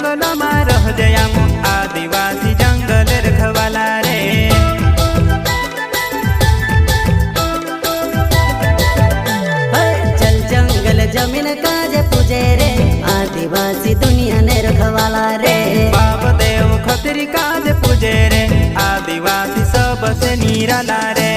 जंगलમાં રહજે આમ आदिवासी जंगल रखवाला रे। चल जंगल जमीन काजे पूजे रे आदिवासी दुनिया ने रखवाला रे। बाप देव खतरी काजे पूजे रे आदिवासी सबसे निराला रे।